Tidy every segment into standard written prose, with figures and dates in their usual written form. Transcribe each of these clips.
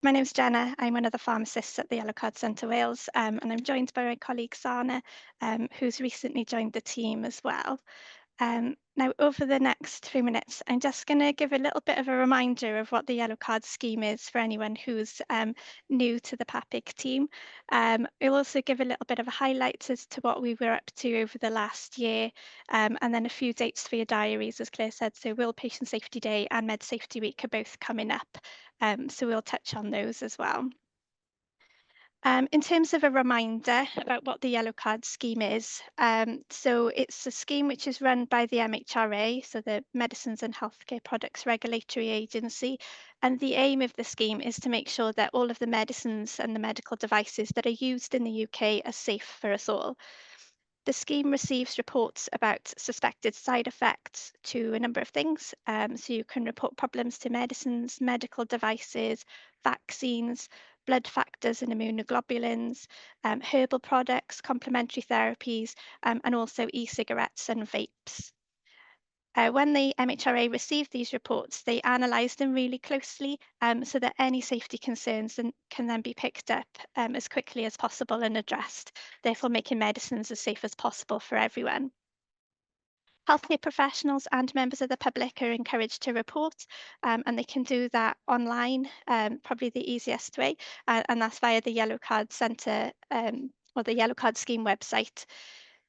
My name's Jenna. I'm one of the pharmacists at the Yellow Card Centre Wales, and I'm joined by my colleague Sana, who's recently joined the team as well. Now, over the next few minutes, I'm just going to give a little bit of a reminder of what the Yellow Card scheme is for anyone who's new to the PAPIG team. I'll also give a little bit of a highlight as to what we were up to over the last year, and then a few dates for your diaries, as Claire said. So, World Patient Safety Day and Med Safety Week are both coming up, so we'll touch on those as well. In terms of a reminder about what the Yellow Card scheme is, so it's a scheme which is run by the MHRA, so the Medicines and Healthcare Products Regulatory Agency, and the aim of the scheme is to make sure that all of the medicines and the medical devices that are used in the UK are safe for us all. The scheme receives reports about suspected side effects to a number of things. So you can report problems to medicines, medical devices, vaccines, blood factors and immunoglobulins, herbal products, complementary therapies, and also e-cigarettes and vapes. When the MHRA received these reports, they analysed them really closely so that any safety concerns can then be picked up as quickly as possible and addressed, therefore making medicines as safe as possible for everyone. Healthcare professionals and members of the public are encouraged to report, and they can do that online, probably the easiest way, and that's via the Yellow Card Centre or the Yellow Card Scheme website.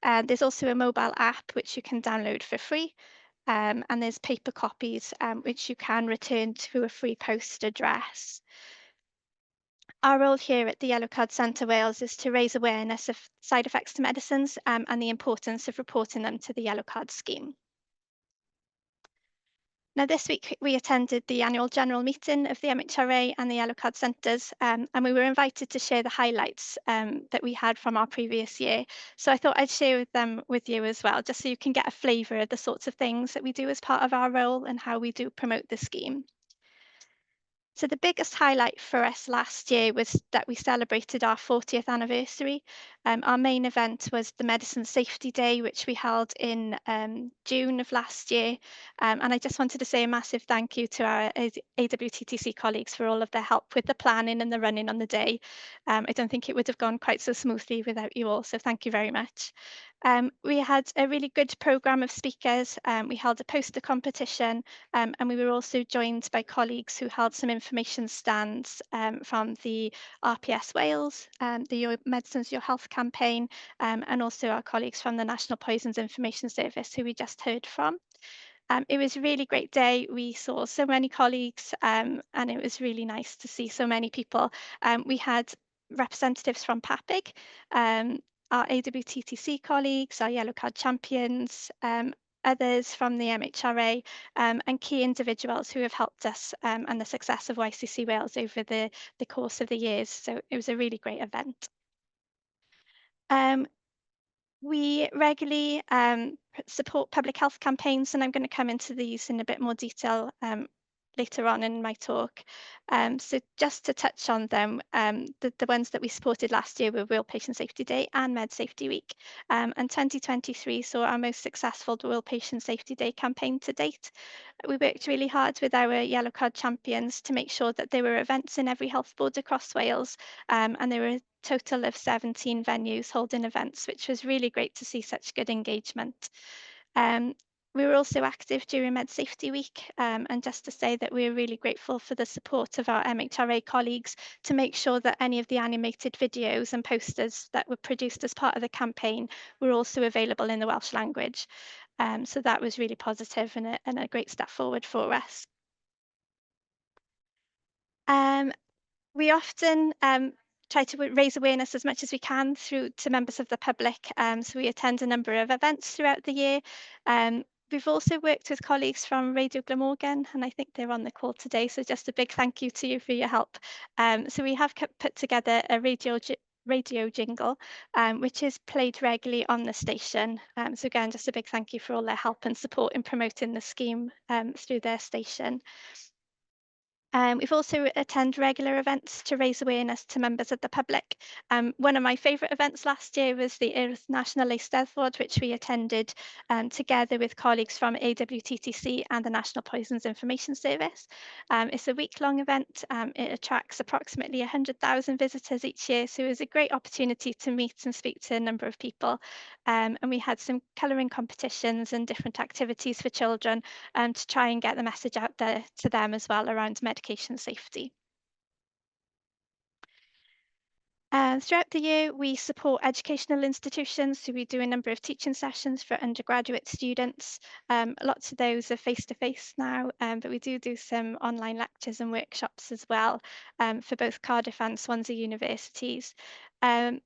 There's also a mobile app which you can download for free, and there's paper copies which you can return to a free post address. Our role here at the Yellow Card Centre Wales is to raise awareness of side effects to medicines and the importance of reporting them to the Yellow Card scheme. Now, this week we attended the annual general meeting of the MHRA and the Yellow Card Centres, and we were invited to share the highlights that we had from our previous year. So I thought I'd share them with you as well, just so you can get a flavour of the sorts of things that we do as part of our role and how we do promote the scheme. So the biggest highlight for us last year was that we celebrated our 40th anniversary. Our main event was the Medicine Safety Day, which we held in June of last year. And I just wanted to say a massive thank you to our AWTTC colleagues for all of their help with the planning and the running on the day. I don't think it would have gone quite so smoothly without you all, so thank you very much. We had a really good programme of speakers. We held a poster competition, and we were also joined by colleagues who held some information stands from the RPS Wales, the Your Medicines Your Health campaign, and also our colleagues from the National Poisons Information Service, who we just heard from. It was a really great day. We saw so many colleagues, and it was really nice to see so many people. We had representatives from PAPIG, our AWTTC colleagues, our Yellow Card champions, others from the MHRA, and key individuals who have helped us and the success of YCC Wales over the course of the years. So it was a really great event. Um, we regularly support public health campaigns, and I'm going to come into these in a bit more detail later on in my talk. So just to touch on them, the ones that we supported last year were World Patient Safety Day and Med Safety Week. And 2023 saw our most successful World Patient Safety Day campaign to date. We worked really hard with our Yellow Card champions to make sure that there were events in every health board across Wales, and there were a total of 17 venues holding events, which was really great to see such good engagement. We were also active during Med Safety Week, and just to say that we're really grateful for the support of our MHRA colleagues to make sure that any of the animated videos and posters that were produced as part of the campaign were also available in the Welsh language. So that was really positive and a great step forward for us. Um, we often try to raise awareness as much as we can through to members of the public. So we attend a number of events throughout the year. We've also worked with colleagues from Radio Glamorgan, and I think they're on the call today. So just a big thank you to you for your help. So we have put together a radio jingle, which is played regularly on the station. So again, just a big thank you for all their help and support in promoting the scheme through their station. We've also attend regular events to raise awareness to members of the public. One of my favourite events last year was the National Eisteddfod, which we attended together with colleagues from AWTTC and the National Poisons Information Service. It's a week-long event. It attracts approximately 100,000 visitors each year, so it was a great opportunity to meet and speak to a number of people. And we had some colouring competitions and different activities for children to try and get the message out there to them as well around medication safety. Throughout the year, we support educational institutions, so we do a number of teaching sessions for undergraduate students. Lots of those are face-to-face now, but we do some online lectures and workshops as well for both Cardiff and Swansea universities. Um,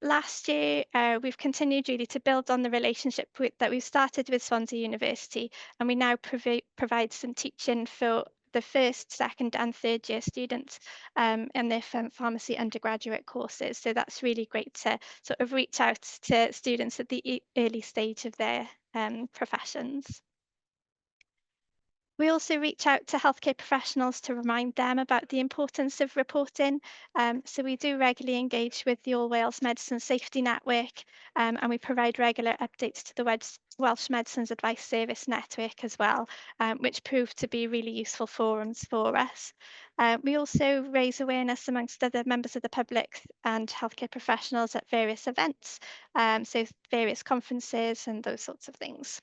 Last year, we've continued really to build on the relationship that we've started with Swansea University, and we now provide some teaching for the first, second, and third year students in their pharmacy undergraduate courses. So that's really great to sort of reach out to students at the early stage of their professions. We also reach out to healthcare professionals to remind them about the importance of reporting. So we do regularly engage with the All Wales Medicine Safety Network, and we provide regular updates to the Welsh Medicines Advice Service Network as well, which proved to be really useful forums for us. We also raise awareness amongst other members of the public and healthcare professionals at various events, so various conferences and those sorts of things.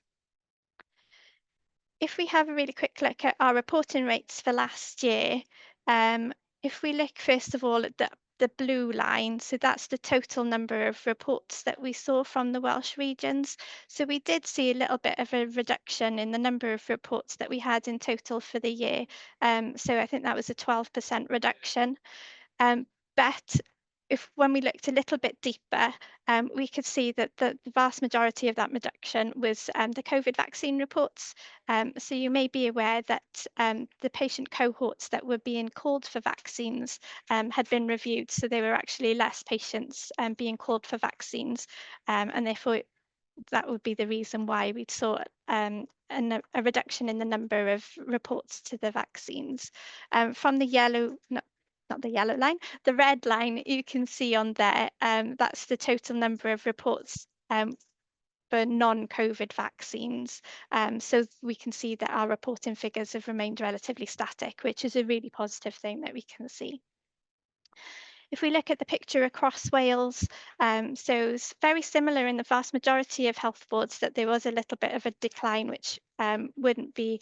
If we have a really quick look at our reporting rates for last year, if we look first of all at the blue line, so that's the total number of reports that we saw from the Welsh regions. So we did see a little bit of a reduction in the number of reports that we had in total for the year. So I think that was a 12% reduction. But if when we looked a little bit deeper, we could see that the vast majority of that reduction was the COVID vaccine reports. So you may be aware that the patient cohorts that were being called for vaccines had been reviewed. So there were actually less patients being called for vaccines, and therefore that would be the reason why we saw a reduction in the number of reports to the vaccines. From the yellow, not the yellow line, the red line you can see on there, that's the total number of reports for non-COVID vaccines. So we can see that our reporting figures have remained relatively static, which is a really positive thing that we can see. If we look at the picture across Wales, so it's very similar in the vast majority of health boards that there was a little bit of a decline, which wouldn't be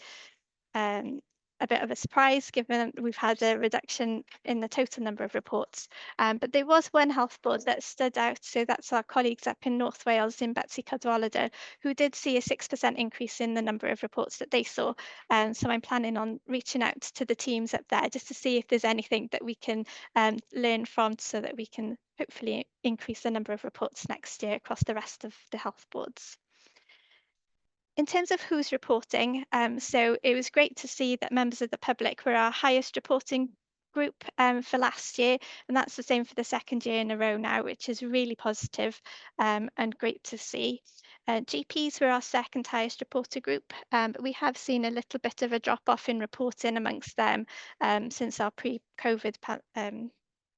a bit of a surprise given we've had a reduction in the total number of reports. But there was one health board that stood out, so that's our colleagues up in North Wales in Betsi Cadwaladr, who did see a 6% increase in the number of reports that they saw. So I'm planning on reaching out to the teams up there just to see if there's anything that we can learn from so that we can hopefully increase the number of reports next year across the rest of the health boards. In terms of who's reporting, so it was great to see that members of the public were our highest reporting group for last year, and that's the same for the second year in a row now, which is really positive and great to see. GPs were our second highest reporter group, but we have seen a little bit of a drop off in reporting amongst them since our pre-COVID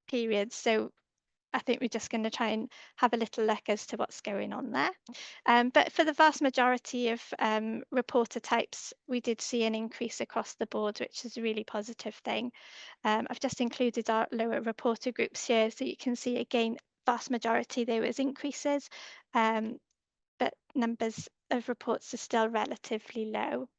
period. So I think we're just going to try and have a little look as to what's going on there. But for the vast majority of reporter types, we did see an increase across the board, which is a really positive thing. I've just included our lower reporter groups here, so you can see again, vast majority there was increases, but numbers of reports are still relatively low.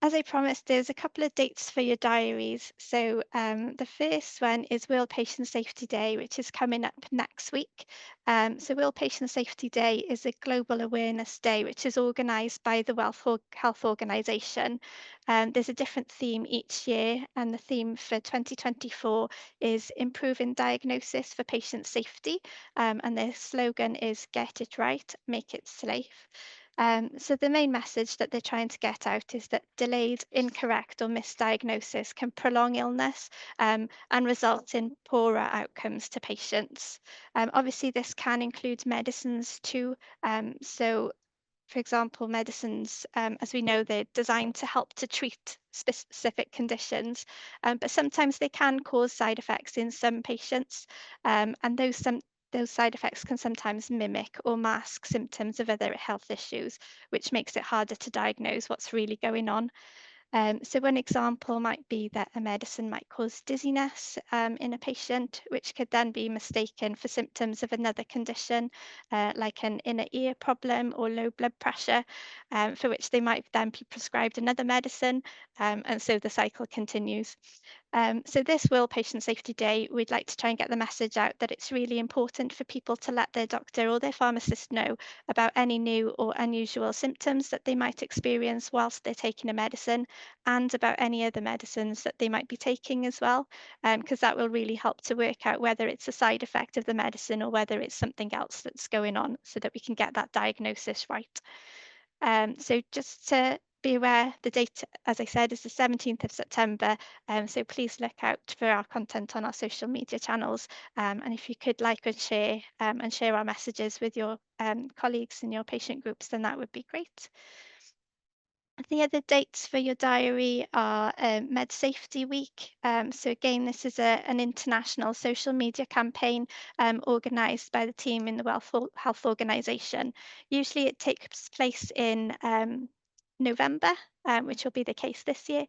As I promised, there's a couple of dates for your diaries. So the first one is World Patient Safety Day, which is coming up next week. So World Patient Safety Day is a global awareness day, which is organised by the World Health Organization. There's a different theme each year, and the theme for 2024 is Improving Diagnosis for Patient Safety. And the slogan is Get It Right, Make It Safe. So the main message that they're trying to get out is that delayed, incorrect or misdiagnosis can prolong illness and result in poorer outcomes to patients. Obviously, this can include medicines too. So For example, medicines, as we know, they're designed to help to treat specific conditions, but sometimes they can cause side effects in some patients, and those side effects can sometimes mimic or mask symptoms of other health issues, which makes it harder to diagnose what's really going on. So one example might be that a medicine might cause dizziness in a patient, which could then be mistaken for symptoms of another condition, like an inner ear problem or low blood pressure, for which they might then be prescribed another medicine, and so the cycle continues. So this World Patient Safety Day, we'd like to try and get the message out that it's really important for people to let their doctor or their pharmacist know about any new or unusual symptoms that they might experience whilst they're taking a medicine, and about any other medicines that they might be taking as well, because that will really help to work out whether it's a side effect of the medicine or whether it's something else that's going on so that we can get that diagnosis right. So just to be aware, the date, as I said, is the 17th of September. So please look out for our content on our social media channels. And if you could like and share our messages with your colleagues in your patient groups, then that would be great. The other dates for your diary are Med Safety Week. So again, this is an international social media campaign organised by the team in the World Health Organization. Usually it takes place in November, which will be the case this year.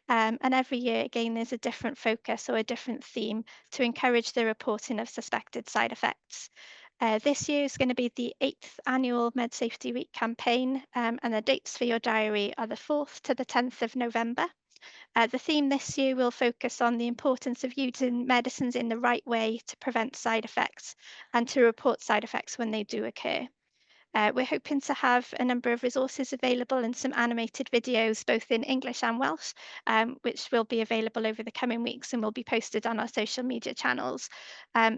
And every year, again, there's a different focus or a different theme to encourage the reporting of suspected side effects. This year is going to be the 8th annual Med Safety Week campaign, and the dates for your diary are the 4th to the 10th of November. The theme this year will focus on the importance of using medicines in the right way to prevent side effects and to report side effects when they do occur. We're hoping to have a number of resources available and some animated videos, both in English and Welsh, which will be available over the coming weeks and will be posted on our social media channels.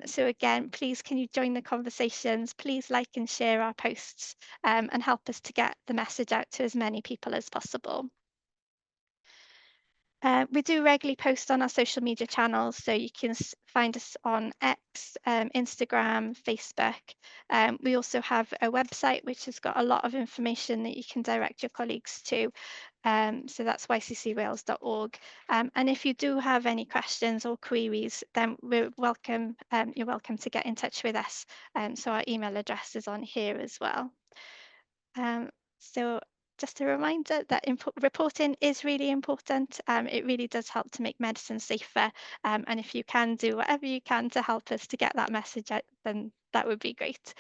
So again, please can you join the conversations? Please like and share our posts and help us to get the message out to as many people as possible. We do regularly post on our social media channels, so you can find us on X, Instagram, Facebook. We also have a website which has got a lot of information that you can direct your colleagues to. So that's yccwales.org. And if you do have any questions or queries, then you're welcome to get in touch with us. So our email address is on here as well. So just a reminder that reporting is really important. It really does help to make medicine safer. And if you can do whatever you can to help us to get that message out, then that would be great.